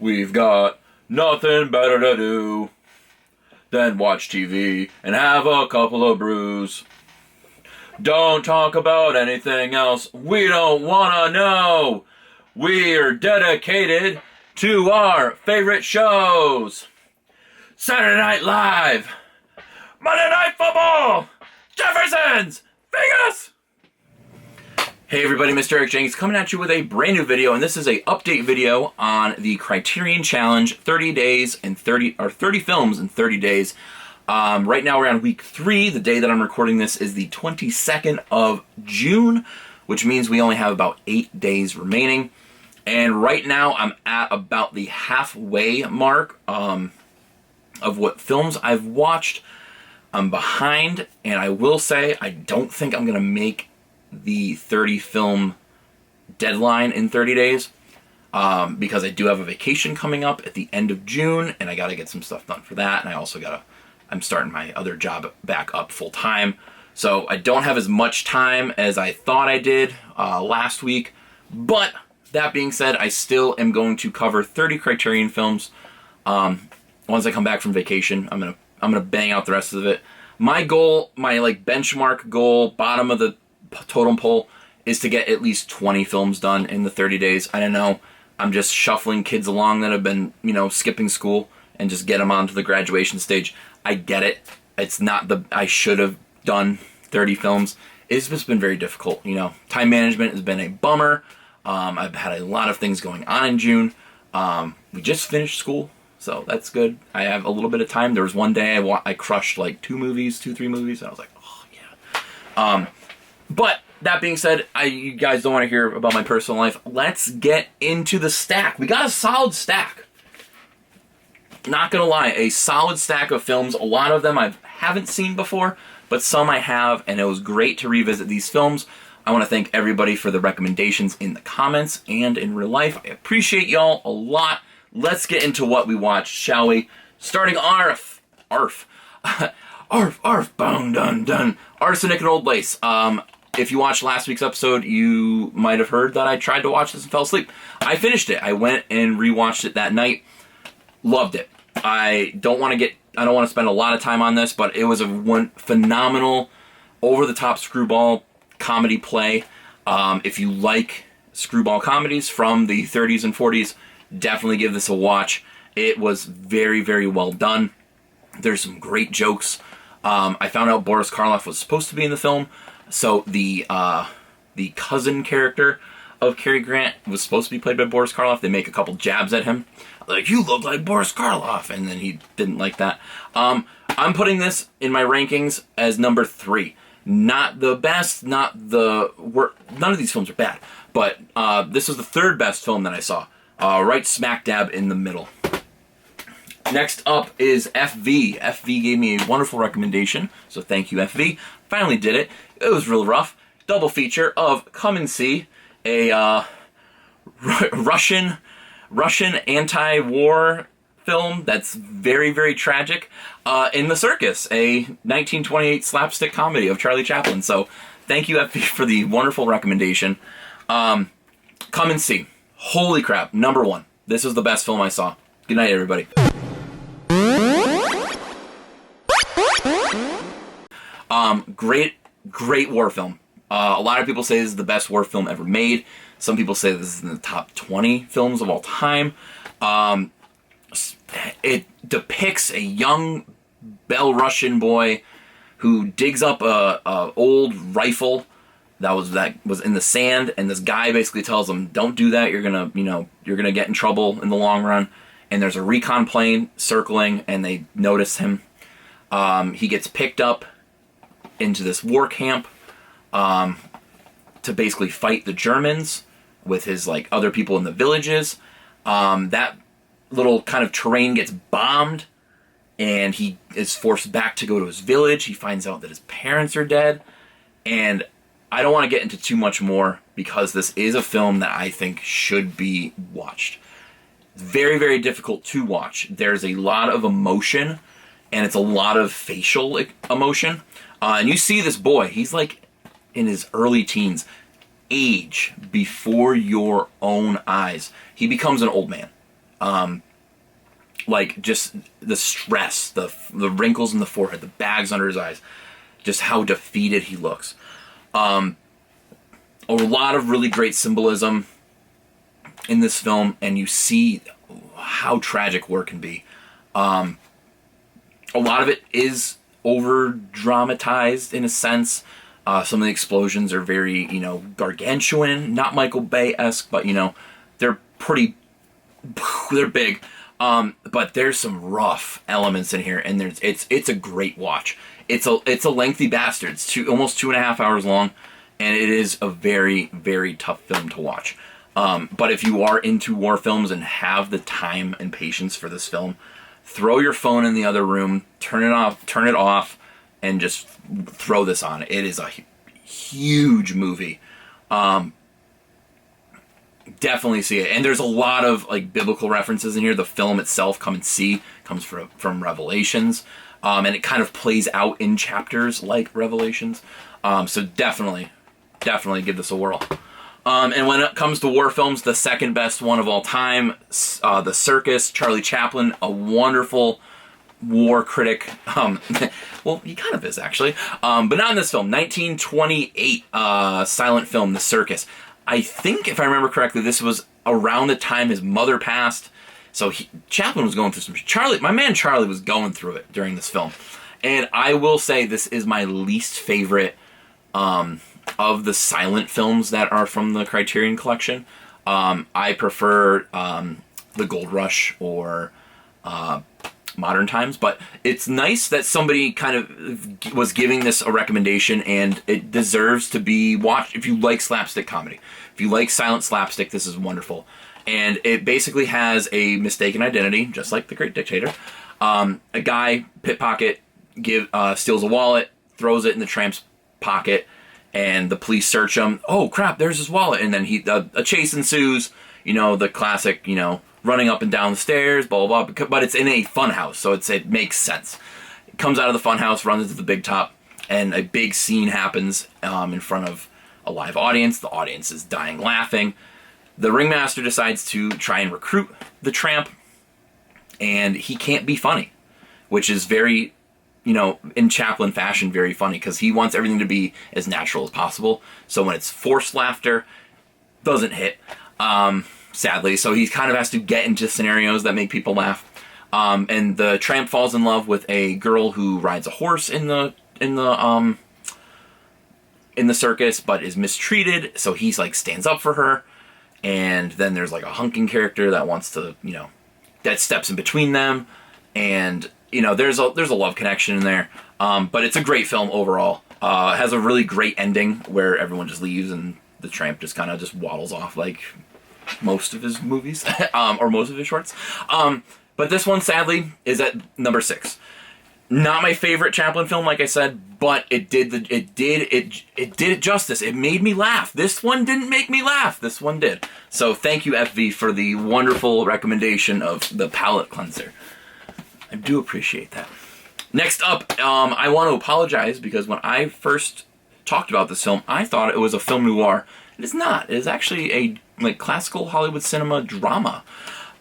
We've got nothing better to do than watch TV and have a couple of brews. Don't talk about anything else. We don't want to know. We're dedicated to our favorite shows. Saturday Night Live, Monday Night Football, Jefferson's, Vegas. Hey everybody, Mr. Eric Jenkins coming at you with a brand new video, and this is a update video on the Criterion Challenge, 30 days and 30 films in 30 days. Right now we're on week 3. The day that I'm recording this is the 22nd of June, which means we only have about 8 days remaining. And right now I'm at about the halfway mark of what films I've watched. I'm behind, and I will say I don't think I'm going to make the 30 film deadline in 30 days because I do have a vacation coming up at the end of June, and I got to get some stuff done for that. And I also I'm starting my other job back up full time, so I don't have as much time as I thought I did last week. But that being said, I still am going to cover 30 Criterion films. Once I come back from vacation, I'm gonna bang out the rest of it. My goal, my benchmark goal, bottom of the totem pole, is to get at least 20 films done in the 30 days. I don't know, I'm just shuffling kids along that have been, skipping school and just get them onto the graduation stage. I get it. It's not I should have done 30 films. It's just been very difficult. Time management has been a bummer. I've had a lot of things going on in June. We just finished school, so that's good. I have a little bit of time. There was one day I crushed like 3 movies, and I was like, oh yeah. But that being said, you guys don't want to hear about my personal life. Let's get into the stack. We got a solid stack. Not gonna lie, a solid stack of films. A lot of them I haven't seen before, but some I have, and it was great to revisit these films. I want to thank everybody for the recommendations in the comments and in real life. I appreciate y'all a lot. Let's get into what we watched, shall we? Starting arf, bone dun dun. Arsenic and Old Lace. If you watched last week's episode, you might have heard that I tried to watch this and fell asleep. I finished it. I went and rewatched it that night. Loved it. I don't want to spend a lot of time on this, but it was a phenomenal, over-the-top screwball comedy play. If you like screwball comedies from the 30s and 40s, definitely give this a watch. It was very, very well done. There's some great jokes. I found out Boris Karloff was supposed to be in the film, so the cousin character of Cary Grant was supposed to be played by Boris Karloff. They make a couple jabs at him, like, you look like Boris Karloff, and then he didn't like that. I'm putting this in my rankings as number 3. Not the best, not the worst. None of these films are bad, but this was the 3rd best film that I saw, right smack dab in the middle. Next up is FV. FV gave me a wonderful recommendation, so thank you, FV. Finally did it. It was real rough. Double feature of Come and See, a Russian anti-war film that's very, very tragic, in the Circus, a 1928 slapstick comedy of Charlie Chaplin. So thank you, FP, for the wonderful recommendation. Come and See. Holy crap, number 1. This is the best film I saw. Good night, everybody. Great war film. A lot of people say this is the best war film ever made. Some people say this is in the top 20 films of all time. It depicts a young Belarusian boy who digs up a old rifle that was in the sand, and this guy basically tells him, "Don't do that. You're gonna get in trouble in the long run." And there's a recon plane circling, and they notice him. He gets picked up into this war camp to basically fight the Germans with his other people in the villages. That little kind of terrain gets bombed, and he is forced back to go to his village. He finds out that his parents are dead, and I don't want to get into too much more because this is a film that I think should be watched. It's very, very difficult to watch. There's a lot of emotion, and it's a lot of facial emotion. And you see this boy, he's in his early teens, age before your own eyes. He becomes an old man. Like, just the stress, the wrinkles in the forehead, the bags under his eyes, just how defeated he looks. A lot of really great symbolism in this film, and you see how tragic war can be. A lot of it is over-dramatized in a sense. Some of the explosions are very, gargantuan, not Michael Bay-esque, but, they're big. But there's some rough elements in here, and it's a great watch. It's a lengthy bastard. It's almost 2.5 hours long, and it is a very, very tough film to watch. But if you are into war films and have the time and patience for this film, throw your phone in the other room, turn it off, and just throw this on. It is a huge movie. Definitely see it. And there's a lot of biblical references in here. The film itself, Come and See, comes from Revelations. And it kind of plays out in chapters like Revelations. So definitely give this a whirl. And when it comes to war films, the second best one of all time, The Circus, Charlie Chaplin, a wonderful war critic. Well, he kind of is, actually. But not in this film. 1928 silent film, The Circus. I think, if I remember correctly, this was around the time his mother passed. So Chaplin was going through my man Charlie was going through it during this film. And I will say this is my least favorite of the silent films that are from the Criterion collection. I prefer The Gold Rush or Modern Times, but it's nice that somebody kind of was giving this a recommendation, and it deserves to be watched. If you like slapstick comedy, if you like silent slapstick, this is wonderful. And it basically has a mistaken identity, just like The Great Dictator. A guy, pickpocket, steals a wallet, throws it in the tramp's pocket, and the police search him. Oh crap, there's his wallet. And then a chase ensues, the classic, running up and down the stairs, blah, blah, blah. But it's in a fun house, so it makes sense. It comes out of the fun house, runs into the big top, and a big scene happens in front of a live audience. The audience is dying laughing. The ringmaster decides to try and recruit the tramp, and he can't be funny, which is very, in Chaplin fashion, very funny, because he wants everything to be as natural as possible. So when it's forced laughter, doesn't hit. Sadly, so he kind of has to get into scenarios that make people laugh. And the tramp falls in love with a girl who rides a horse in the circus, but is mistreated. So he's stands up for her. And then there's a hunking character that wants to, that steps in between them. And there's a love connection in there. But it's a great film overall. It has a really great ending where everyone just leaves and the tramp just kind of just waddles off like most of his movies, or most of his shorts. But this one, sadly, is at number 6. Not my favorite Chaplin film, like I said, but it did it justice. It made me laugh. This one didn't make me laugh. This one did. So thank you, FV, for the wonderful recommendation of the palate cleanser. I do appreciate that. Next up, I want to apologize because when I first talked about this film, I thought it was a film noir. It is not. It is actually a classical Hollywood cinema drama.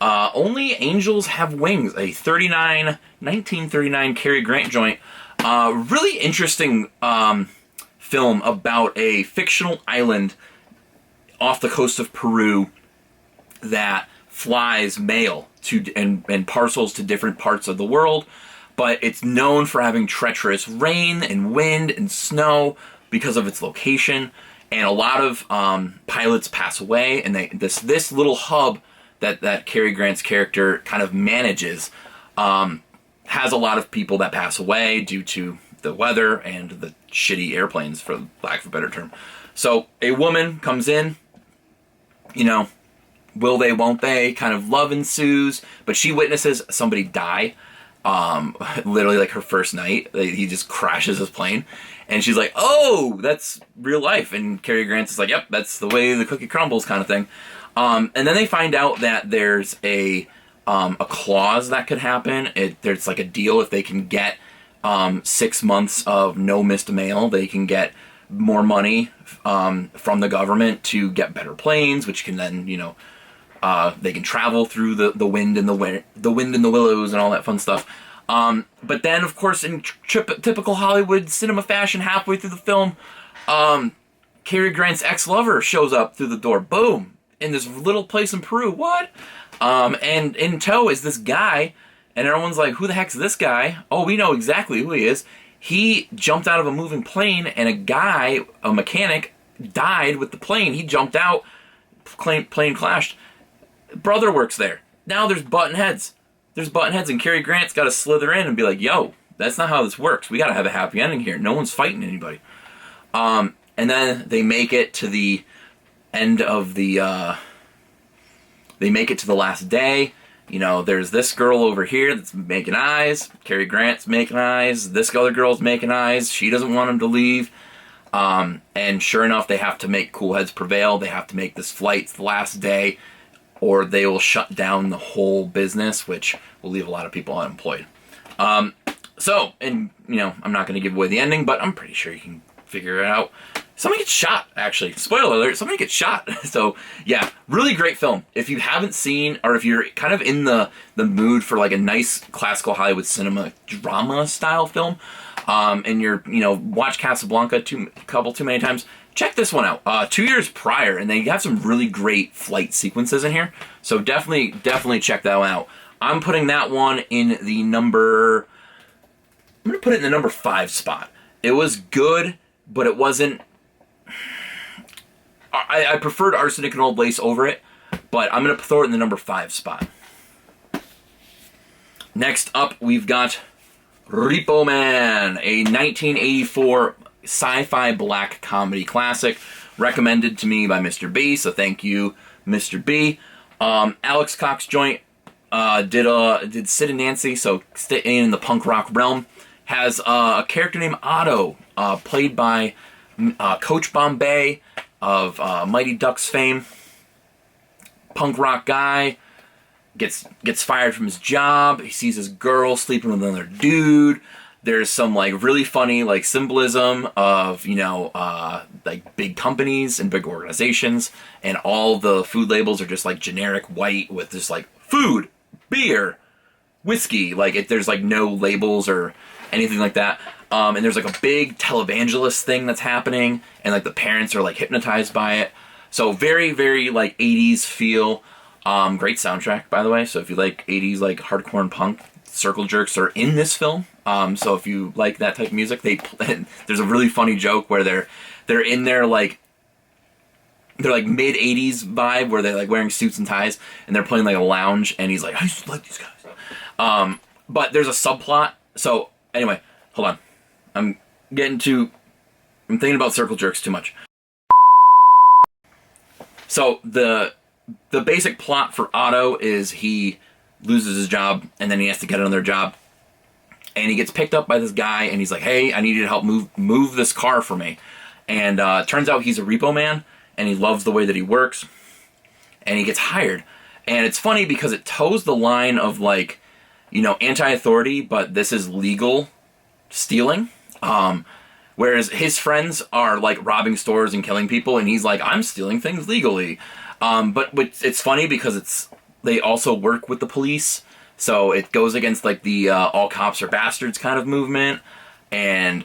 Only Angels Have Wings, a 1939 Cary Grant joint. Really interesting film about a fictional island off the coast of Peru that flies mail to and parcels to different parts of the world. But it's known for having treacherous rain and wind and snow because of its location. And a lot of pilots pass away, and this little hub that Cary Grant's character kind of manages has a lot of people that pass away due to the weather and the shitty airplanes, for lack of a better term. So a woman comes in, will they, won't they, kind of love ensues, but she witnesses somebody die. Literally her first night, he just crashes his plane, and she's like, oh, that's real life. And Cary Grant's is like, yep, that's the way the cookie crumbles, kind of thing. And then they find out that there's a clause that could happen. There's a deal. If they can get 6 months of no missed mail, they can get more money from the government to get better planes, which can then They can travel through the wind and the wind and the willows and all that fun stuff. But then, of course, in typical Hollywood cinema fashion, halfway through the film, Cary Grant's ex-lover shows up through the door. Boom! In this little place in Peru. What? And in tow is this guy, and everyone's like, who the heck's this guy? Oh, we know exactly who he is. He jumped out of a moving plane, and a guy, a mechanic, died with the plane. He jumped out, plane clashed. Brother works there. Now there's button heads. And Cary Grant's got to slither in and be like, yo, that's not how this works. We got to have a happy ending here. No one's fighting anybody. And then they make it to the end of the... they make it to the last day. You know, there's this girl over here that's making eyes. Cary Grant's making eyes. This other girl's making eyes. She doesn't want him to leave. And sure enough, they have to make cool heads prevail. They have to make this flight the last day, or they will shut down the whole business, which will leave a lot of people unemployed. And, you know, I'm not going to give away the ending, but I'm pretty sure you can figure it out. Somebody gets shot, actually. Spoiler alert, somebody gets shot. So, yeah, really great film. If you haven't seen, or if you're kind of in the mood for like a nice classical Hollywood cinema drama style film, and you're, you know, watch Casablanca too many times, check this one out. 2 years prior, and they have some really great flight sequences in here. So definitely check that one out. I'm putting that one in the number... I'm going to put it in the number 5 spot. It was good, but it wasn't... I preferred Arsenic and Old Lace over it, but I'm going to throw it in the number 5 spot. Next up, we've got Repo Man, a 1984 sci-fi black comedy classic, recommended to me by Mr. B, so thank you, Mr. B. Alex Cox Joint did Sid and Nancy, so staying in the punk rock realm. Has a character named Otto, played by Coach Bombay of Mighty Ducks fame. Punk rock guy, gets fired from his job. He sees his girl sleeping with another dude. There's some like really funny like symbolism of, you know, like big companies and big organizations, and all the food labels are just like generic white with just like food, beer, whiskey. Like there's like no labels or anything like that. And there's like a big televangelist thing that's happening, and like the parents are like hypnotized by it. So very, very like 80s feel. Great soundtrack, by the way. So if you like 80s like hardcore and punk, Circle Jerks are in this film. So if you like that type of music, there's a really funny joke where they're in their like mid 80s vibe where they're like wearing suits and ties, and they're playing like a lounge, and he's like, I used to like these guys. But there's a subplot. So anyway, hold on. I'm thinking about Circle Jerks too much. So the basic plot for Otto is he loses his job, and then he has to get another job. And he gets picked up by this guy, and he's like, hey, I need you to help move this car for me. And turns out he's a repo man, and he loves the way that he works. And he gets hired. And it's funny because it toes the line of, like, you know, anti-authority, but this is legal stealing. Whereas his friends are, like, robbing stores and killing people, and he's like, I'm stealing things legally. But it's funny because they also work with the police. So it goes against like the all cops are bastards kind of movement, and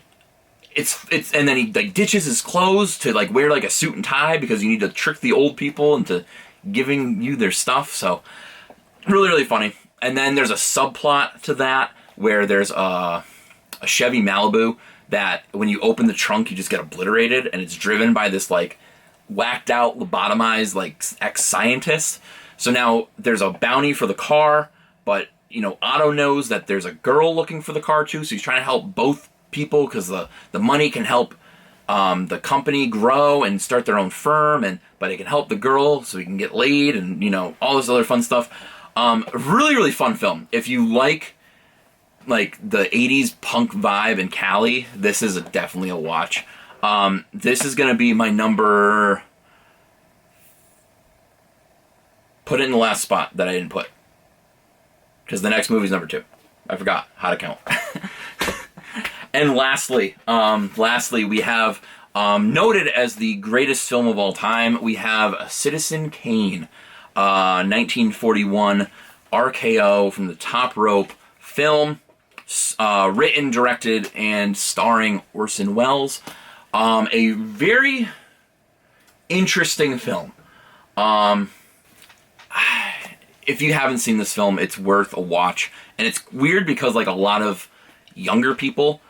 and then he like ditches his clothes to like wear like a suit and tie because you need to trick the old people into giving you their stuff. So really, really funny. And then there's a subplot to that where there's a Chevy Malibu that when you open the trunk you just get obliterated, and it's driven by this like whacked out, lobotomized like ex-scientist. So now there's a bounty for the car. But, you know, Otto knows that there's a girl looking for the car, too, so he's trying to help both people because the money can help the company grow and start their own firm, but it can help the girl so he can get laid and, you know, all this other fun stuff. Really, really fun film. If you like the 80s punk vibe in Cali, this is definitely a watch. This is going to be my number... Put it in the last spot that I didn't put. Because the next movie's number 2. I forgot how to count. And lastly, we have noted as the greatest film of all time, we have Citizen Kane. 1941 RKO from the Top Rope film, written, directed, and starring Orson Welles. A very interesting film. If you haven't seen this film, it's worth a watch. And it's weird because like a lot of younger people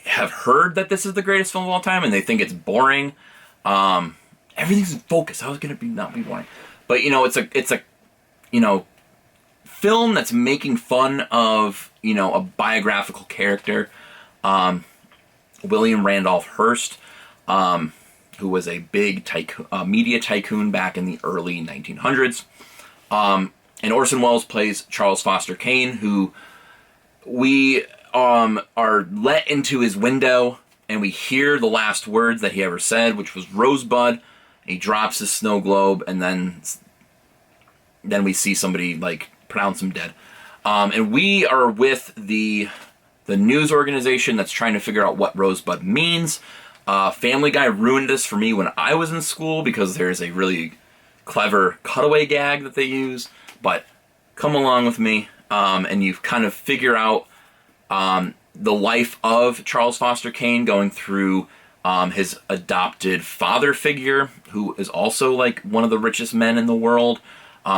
have heard that this is the greatest film of all time, and they think it's boring. Everything's in focus. How is it going to not be boring? But you know, it's a you know, film that's making fun of, you know, a biographical character, William Randolph Hearst, who was a big media tycoon back in the early 1900s. And Orson Welles plays Charles Foster Kane, who we are let into his window, and we hear the last words that he ever said, which was Rosebud. He drops his snow globe, and then we see somebody like pronounce him dead. And we are with the news organization that's trying to figure out what Rosebud means. Family Guy ruined this for me when I was in school because there's a really clever cutaway gag that they use. But come along with me, and you kind of figure out the life of Charles Foster Kane, going through his adopted father figure, who is also like one of the richest men in the world,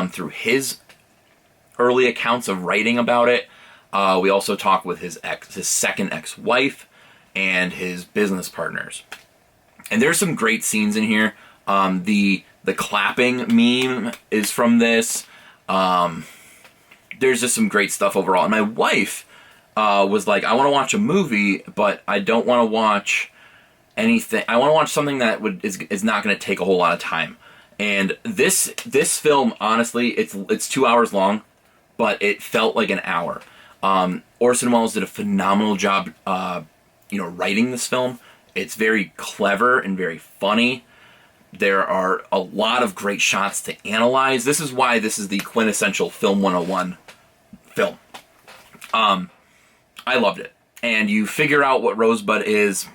through his early accounts of writing about it. We also talk with his second ex-wife, and his business partners. And there's some great scenes in here. The clapping meme is from this. There's just some great stuff overall. And my wife was like, I want to watch a movie, but I don't want to watch anything. I want to watch something that is not going to take a whole lot of time. And this film, honestly, it's 2 hours long, but it felt like an hour. Orson Welles did a phenomenal job, writing this film. It's very clever and very funny. There are a lot of great shots to analyze. This is why this is the quintessential Film 101 film. I loved it. And you figure out what Rosebud is.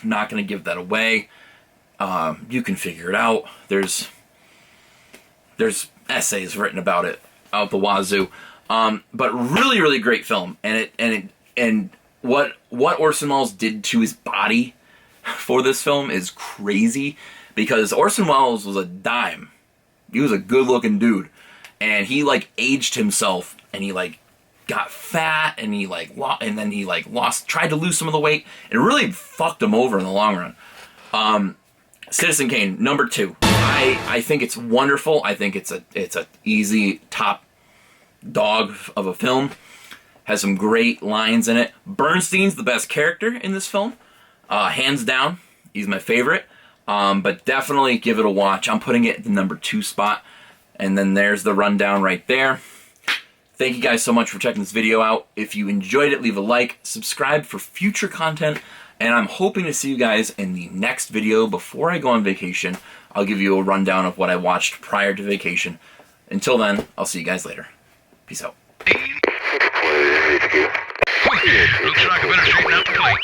I'm not going to give that away. You can figure it out. There's essays written about it out the wazoo. But really, really great film. And what Orson Welles did to his body for this film is crazy, because Orson Welles was a dime. He was a good-looking dude, and he like aged himself, and he like got fat, and he like tried to lose some of the weight, and it really fucked him over in the long run. Citizen Kane, number 2. I think it's wonderful. I think it's a easy top dog of a film. Has some great lines in it. Bernstein's the best character in this film, hands down. He's my favorite. But definitely give it a watch. I'm putting it at the number 2 spot. And then there's the rundown right there. Thank you guys so much for checking this video out. If you enjoyed it, leave a like, subscribe for future content, and I'm hoping to see you guys in the next video before I go on vacation. I'll give you a rundown of what I watched prior to vacation. Until then, I'll see you guys later. Peace out. Looks like I better straighten out the plate.